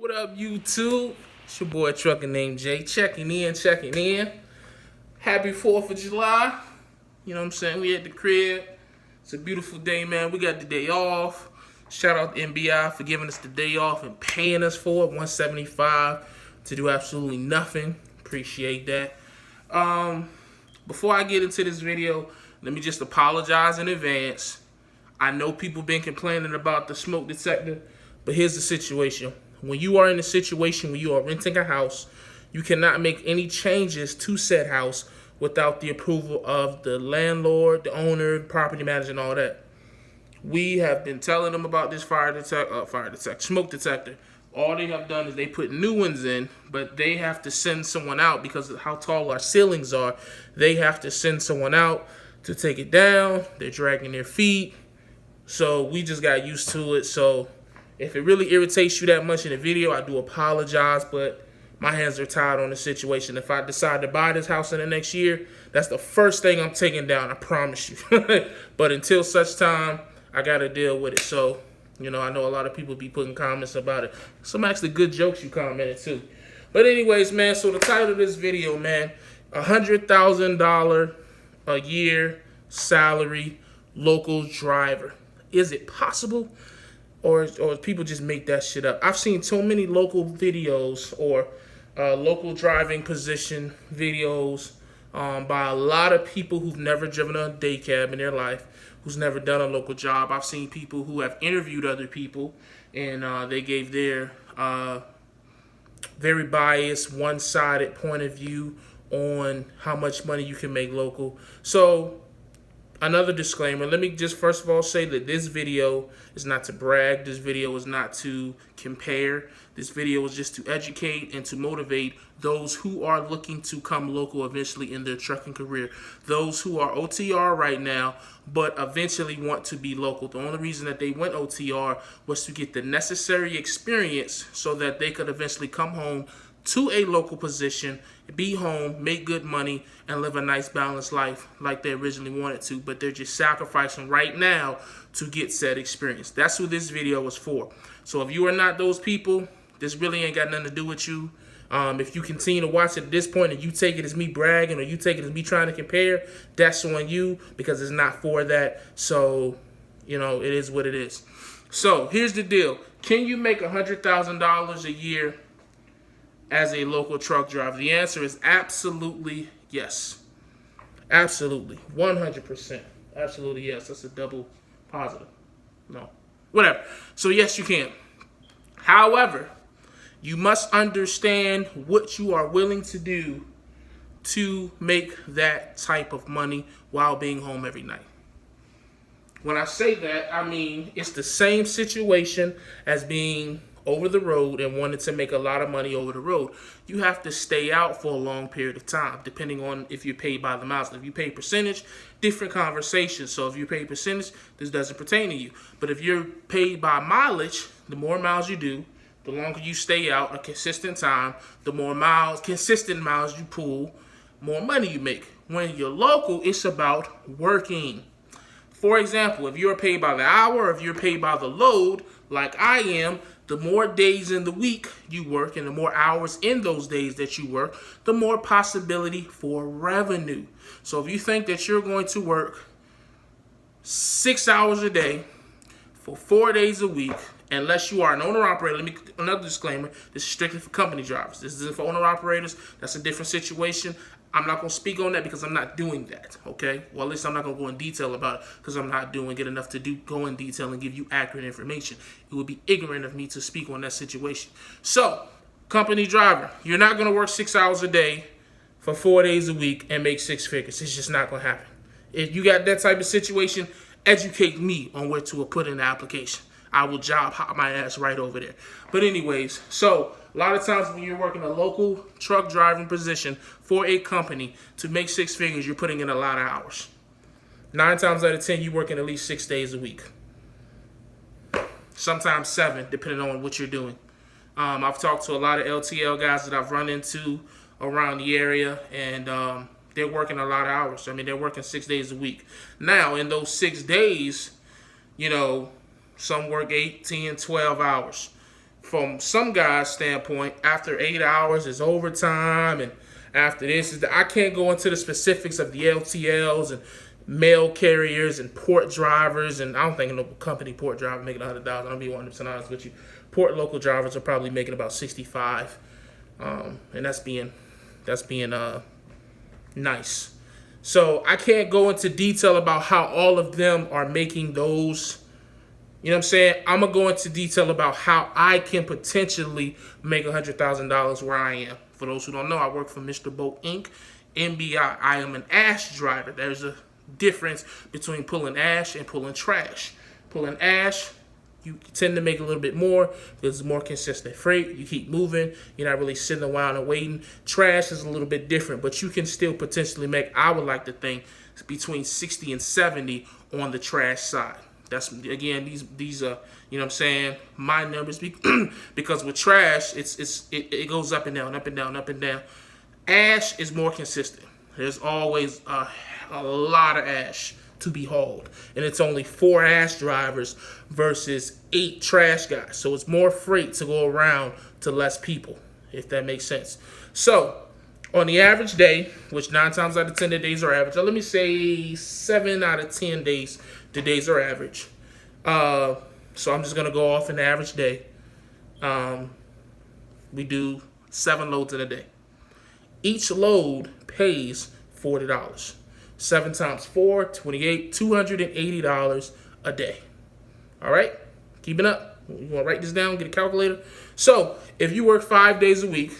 What up, YouTube? It's your boy Atruckernamedjay checking in. Happy 4th of July. You know what I'm saying? We at the crib. It's a beautiful day, man. We got the day off. Shout out to NBI for giving us the day off and paying us for it. $175 to do absolutely nothing. Appreciate that. Before I get into this video, let me just apologize in advance. I know people been complaining about the smoke detector, but here's the situation. When you are in a situation where you are renting a house, you cannot make any changes to said house without the approval of the landlord, the owner, property manager, and all that. We have been telling them about this smoke detector. All they have done is they put new ones in, but they have to send someone out because of how tall our ceilings are. They have to send someone out to take it down. They're dragging their feet. So we just got used to it. So if it really irritates you that much in the video, I do apologize, but my hands are tied on the situation. If I decide to buy this house in the next year, that's the first thing I'm taking down, I promise you. But until such time, I got to deal with it. So, you know, I know a lot of people be putting comments about it. Some actually good jokes you commented too. But anyways, man, so the title of this video, man, $100,000 a year salary local driver. Is it possible? Or people just make that shit up? I've seen so many local videos or local driving position videos by a lot of people who've never driven a day cab in their life, who's never done a local job. I've seen people who have interviewed other people, and they gave their very biased, one-sided point of view on how much money you can make local. So, another disclaimer, let me just first of all say that this video is not to brag. This video is not to compare. This video is just to educate and to motivate those who are looking to come local eventually in their trucking career. Those who are OTR right now, but eventually want to be local. The only reason that they went OTR was to get the necessary experience so that they could eventually come home to a local position, be home, make good money, and live a nice balanced life like they originally wanted to, but they're just sacrificing right now to get said experience. That's who this video was for. So if you are not those people, this really ain't got nothing to do with you. If you continue to watch it at this point and you take it as me bragging or you take it as me trying to compare, that's on you because it's not for that. So, you know, it is what it is. So here's the deal. Can you make $100,000 a year as a local truck driver? The answer is absolutely yes. Absolutely. 100%. Absolutely yes. That's a double positive. No. Whatever. So yes, you can. However, you must understand what you are willing to do to make that type of money while being home every night. When I say that, I mean it's the same situation as being over the road and wanted to make a lot of money over the road. You have to stay out for a long period of time, depending on if you're paid by the miles. If you pay percentage, different conversation. So if you pay percentage, this doesn't pertain to you. But if you're paid by mileage, the more miles you do, the longer you stay out a consistent time, the more consistent miles you pull, more money you make. When you're local, it's about working. For example, if you're paid by the hour, or if you're paid by the load, like I am, the more days in the week you work and the more hours in those days that you work, the more possibility for revenue. So if you think that you're going to work 6 hours a day for 4 days a week, unless you are an owner-operator, another disclaimer, this is strictly for company drivers. This isn't for owner-operators. That's a different situation. I'm not going to speak on that because I'm not doing that, okay? Well, at least I'm not going to go in detail about it because I'm not doing it enough to go in detail and give you accurate information. It would be ignorant of me to speak on that situation. So, company driver, you're not going to work 6 hours a day for 4 days a week and make six figures. It's just not going to happen. If you got that type of situation, educate me on where to put in the application. I will job hop my ass right over there. But anyways, so a lot of times when you're working a local truck driving position for a company to make six figures, you're putting in a lot of hours. 9 times out of 10, you're working at least 6 days a week. Sometimes 7, depending on what you're doing. I've talked to a lot of LTL guys that I've run into around the area, and they're working a lot of hours. I mean, they're working 6 days a week. Now, in those 6 days, you know, some work 8, 10, 12 hours. from some guys' standpoint, after 8 hours is overtime, and after this is I can't go into the specifics of the LTLs and mail carriers and port drivers, and I don't think no company port driver making $100,000. I'll be 100% honest with you. Port local drivers are probably making about 65, and that's being nice. So I can't go into detail about how all of them are making those. You know what I'm saying? I'm going to go into detail about how I can potentially make $100,000 where I am. For those who don't know, I work for Mr. Boat Inc., MBI. I am an ash driver. There's a difference between pulling ash and pulling trash. Pulling ash, you tend to make a little bit more because it's more consistent freight. You keep moving. You're not really sitting around and waiting. Trash is a little bit different, but you can still potentially make, I would like to think, between 60 and 70 on the trash side. That's, again, these are, you know what I'm saying, my numbers, because with trash, it goes up and down, up and down, up and down. Ash is more consistent. There's always a lot of ash to be hauled, and it's only 4 ash drivers versus 8 trash guys. So it's more freight to go around to less people, if that makes sense. So on the average day, which 9 times out of 10 the days are average, let me say 7 out of 10 days the days are average. So I'm just gonna go off an average day. We do 7 loads in a day. Each load pays $40. 7 times 4, 28, $280 a day. All right, keeping up. You want to write this down? Get a calculator. So if you work 5 days a week,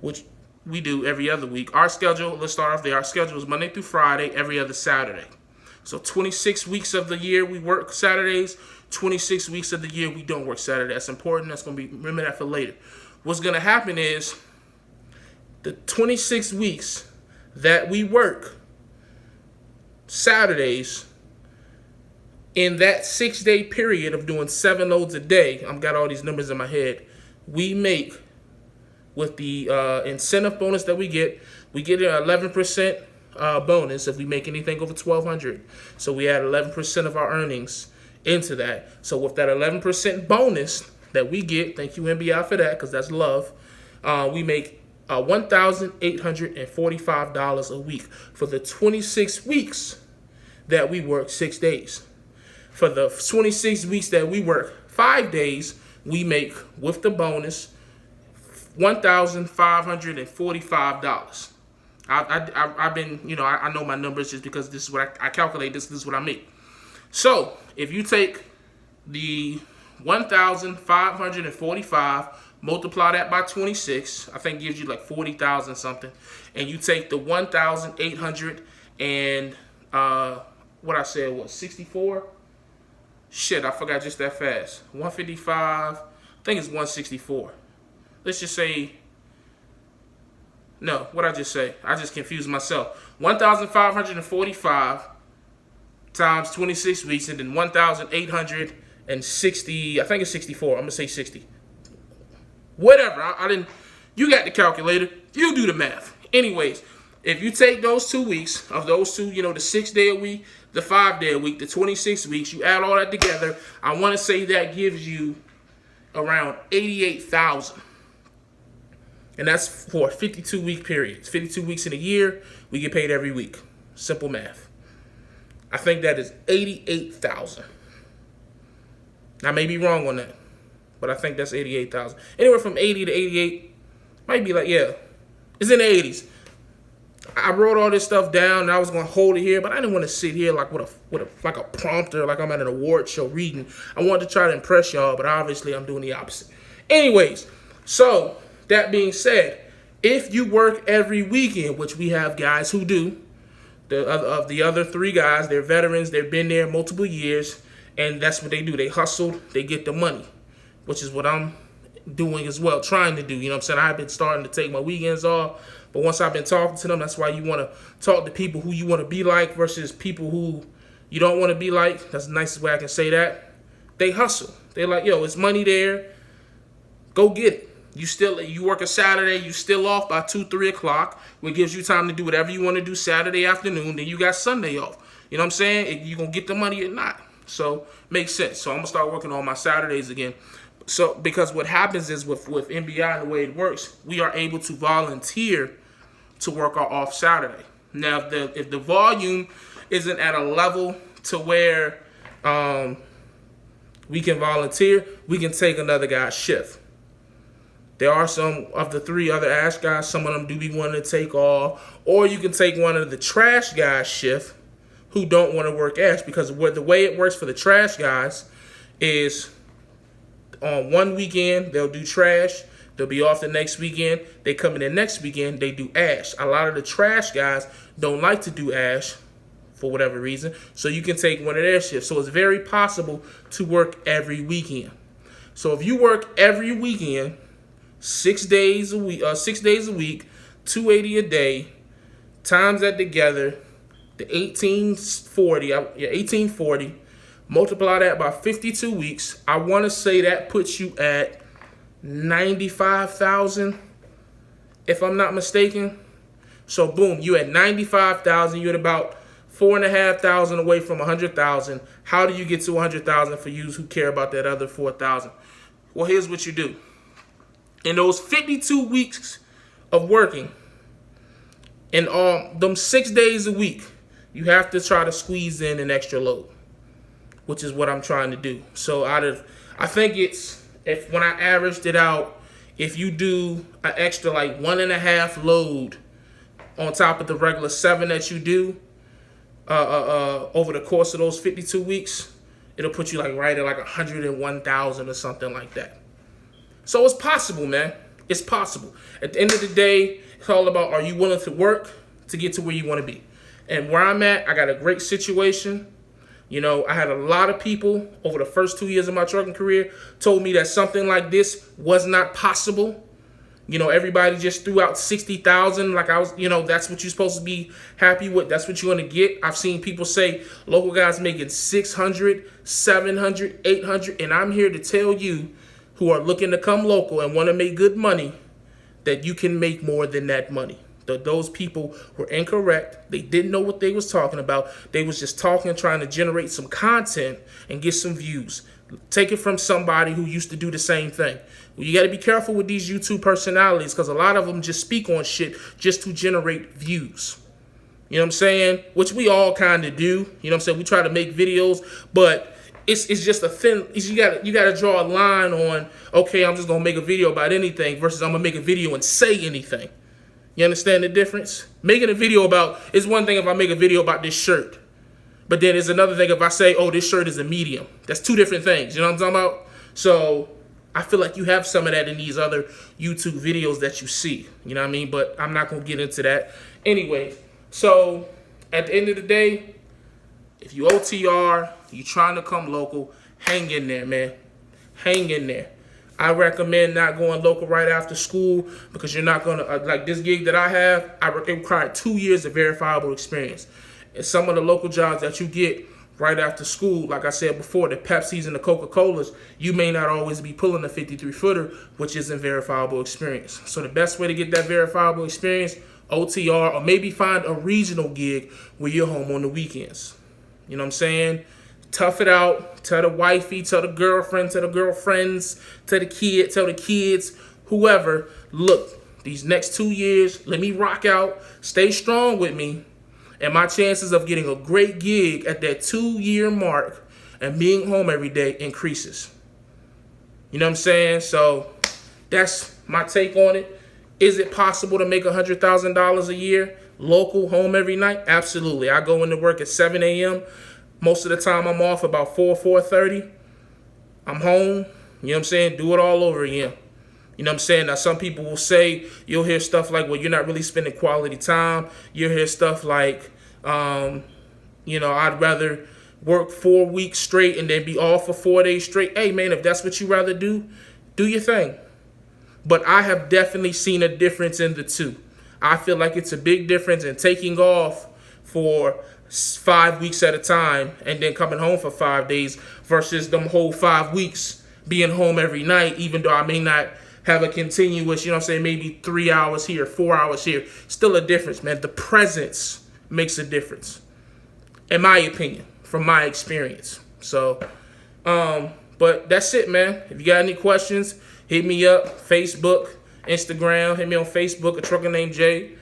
which we do every other week, our schedule. Let's start off there. Our schedule is Monday through Friday, every other Saturday. So 26 weeks of the year we work Saturdays. 26 weeks of the year we don't work Saturday. That's important. That's going to be, remember that for later. What's going to happen is the 26 weeks that we work Saturdays, in that 6-day period of doing 7 loads a day, I've got all these numbers in my head, we make, with the incentive bonus that we get an 11% bonus if we make anything over $1,200. So we add 11% of our earnings into that. So with that 11% bonus that we get, thank you MBI for that, because that's love, we make $1,845 a week for the 26 weeks that we work 6 days. For the 26 weeks that we work 5 days, we make, with the bonus, $1,545. I've been, you know, I know my numbers just because this is what I calculate. This is what I make. So if you take the 1,545, multiply that by 26, I think gives you like 40,000 something, and you take the 1,800 and what I said was 64. Shit, I forgot just that fast. 155. I think it's 164. Let's just say. No, what I just say? I just confused myself. 1,545 times 26 weeks, and then 1,860. I think it's 64. I'm gonna say 60. Whatever. I didn't. You got the calculator. You do the math. Anyways, if you take those 2 weeks of those two, you know, the 6-day a week, the 5-day a week, the 26 weeks, you add all that together, I want to say that gives you around 88,000. And that's for 52-week periods. 52 weeks in a year, we get paid every week. Simple math. I think that is 88,000. I may be wrong on that, but I think that's 88,000. Anywhere from 80 to 88, might be like, yeah, it's in the 80s. I wrote all this stuff down, and I was gonna hold it here, but I didn't want to sit here like with a like a prompter, like I'm at an award show reading. I wanted to try to impress y'all, but obviously I'm doing the opposite. Anyways, so that being said, if you work every weekend, which we have guys who do, of the other 3 guys, they're veterans, they've been there multiple years, and that's what they do. They hustle, they get the money, which is what I'm doing as well, trying to do. You know what I'm saying? I've been starting to take my weekends off, but once I've been talking to them, that's why you want to talk to people who you want to be like versus people who you don't want to be like. That's the nicest way I can say that. They hustle. They're like, yo, it's money there. Go get it. You work a Saturday, you still off by 2, 3 o'clock, which gives you time to do whatever you want to do Saturday afternoon. Then you got Sunday off. You know what I'm saying? You're going to get the money or not. So, makes sense. So, I'm going to start working on my Saturdays again. So because what happens is with NBI and the way it works, we are able to volunteer to work our off Saturday. Now, if the volume isn't at a level to where we can volunteer, we can take another guy's shift. There are some of the 3 other Ash guys, some of them do be wanting to take off, or you can take one of the trash guys' shift who don't want to work Ash, because the way it works for the trash guys is on one weekend they'll do trash, they'll be off the next weekend, they come in the next weekend, they do Ash. A lot of the trash guys don't like to do Ash for whatever reason, so you can take one of their shifts. So it's very possible to work every weekend. So if you work every weekend, 6 days a week, 280 a day, times that together, the 1840, multiply that by 52 weeks. I want to say that puts you at 95,000, if I'm not mistaken. So boom, you at 95,000. You're at about 4,500 away from 100,000. How do you get to 100,000 for you who care about that other 4,000? Well, here's what you do. In those 52 weeks of working, in them 6 days a week, you have to try to squeeze in an extra load, which is what I'm trying to do. So I think it's, when I averaged it out, if you do an extra like 1.5 load on top of the regular 7 that you do over the course of those 52 weeks, it'll put you like right at like 101,000 or something like that. So it's possible, man. It's possible. At the end of the day, it's all about, are you willing to work to get to where you want to be? And where I'm at, I got a great situation. You know, I had a lot of people over the first 2 years of my trucking career told me that something like this was not possible. You know, everybody just threw out 60,000 like I was, you know, that's what you're supposed to be happy with. That's what you're going to get. I've seen people say local guys making 600, 700, 800. And I'm here to tell you who are looking to come local and want to make good money that you can make more than that money. Those people were incorrect. They didn't know what they was talking about. They was just talking, trying to generate some content and get some views. Take it from somebody who used to do the same thing. Well, you got to be careful with these YouTube personalities, because a lot of them just speak on shit just to generate views. You know what I'm saying? Which we all kind of do. You know what I'm saying? We try to make videos, but it's just a thin. You got to draw a line on, okay, I'm just gonna make a video about anything versus I'm gonna make a video and say anything. You understand the difference? Making a video about, it's one thing if I make a video about this shirt, but then it's another thing if I say, oh, this shirt is a medium. That's two different things. You know what I'm talking about? So I feel like you have some of that in these other YouTube videos that you see. You know what I mean? But I'm not gonna get into that. Anyway, so at the end of the day, if you OTR, you trying to come local, hang in there, man. Hang in there. I recommend not going local right after school, because you're not going to, like this gig that I have, it required 2 years of verifiable experience. And some of the local jobs that you get right after school, like I said before, the Pepsis and the Coca-Colas, you may not always be pulling a 53-footer, which isn't verifiable experience. So the best way to get that verifiable experience, OTR, or maybe find a regional gig where you're home on the weekends. You know what I'm saying? Tough it out. Tell the wifey, tell the girlfriend, tell the girlfriends, tell the kid, tell the kids, whoever, look, these next 2 years, let me rock out, stay strong with me, and my chances of getting a great gig at that 2-year mark and being home every day increases. You know what I'm saying? So that's my take on it. Is it possible to make $100,000 a year, local, home every night? Absolutely. I go into work at 7 a.m., most of the time I'm off about 4:30. I'm home. You know what I'm saying? Do it all over again. You know what I'm saying? Now, some people will say, you'll hear stuff like, well, you're not really spending quality time. You'll hear stuff like, you know, I'd rather work 4 weeks straight and then be off for 4 days straight. Hey, man, if that's what you rather do, do your thing. But I have definitely seen a difference in the two. I feel like it's a big difference in taking off for 5 weeks at a time and then coming home for 5 days versus them whole 5 weeks being home every night, even though I may not have a continuous, you know what I'm saying, maybe 3 hours here, 4 hours here. Still a difference, man. The presence makes a difference, in my opinion, from my experience. So, But that's it, man. If you got any questions, hit me up. Facebook, Instagram. Hit me on Facebook, Atruckernamedjay.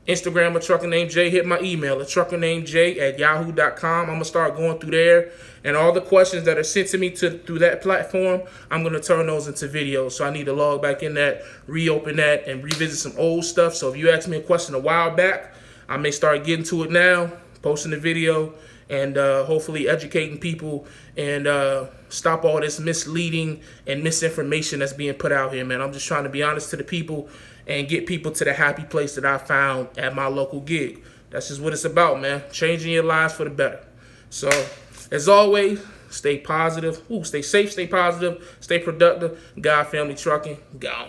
Instagram, Atruckernamedjay. Hit my email, Atruckernamedjay@yahoo.com. I'm going to start going through there. And all the questions that are sent to me through that platform, I'm going to turn those into videos. So I need to log back in that, reopen that, and revisit some old stuff. So if you asked me a question a while back, I may start getting to it now, posting the video, and hopefully educating people and stop all this misleading and misinformation that's being put out here, man. I'm just trying to be honest to the people and get people to the happy place that I found at my local gig. That's just what it's about, man. Changing your lives for the better. So, as always, stay positive. Stay safe, stay positive, stay productive. God Family Trucking, gone.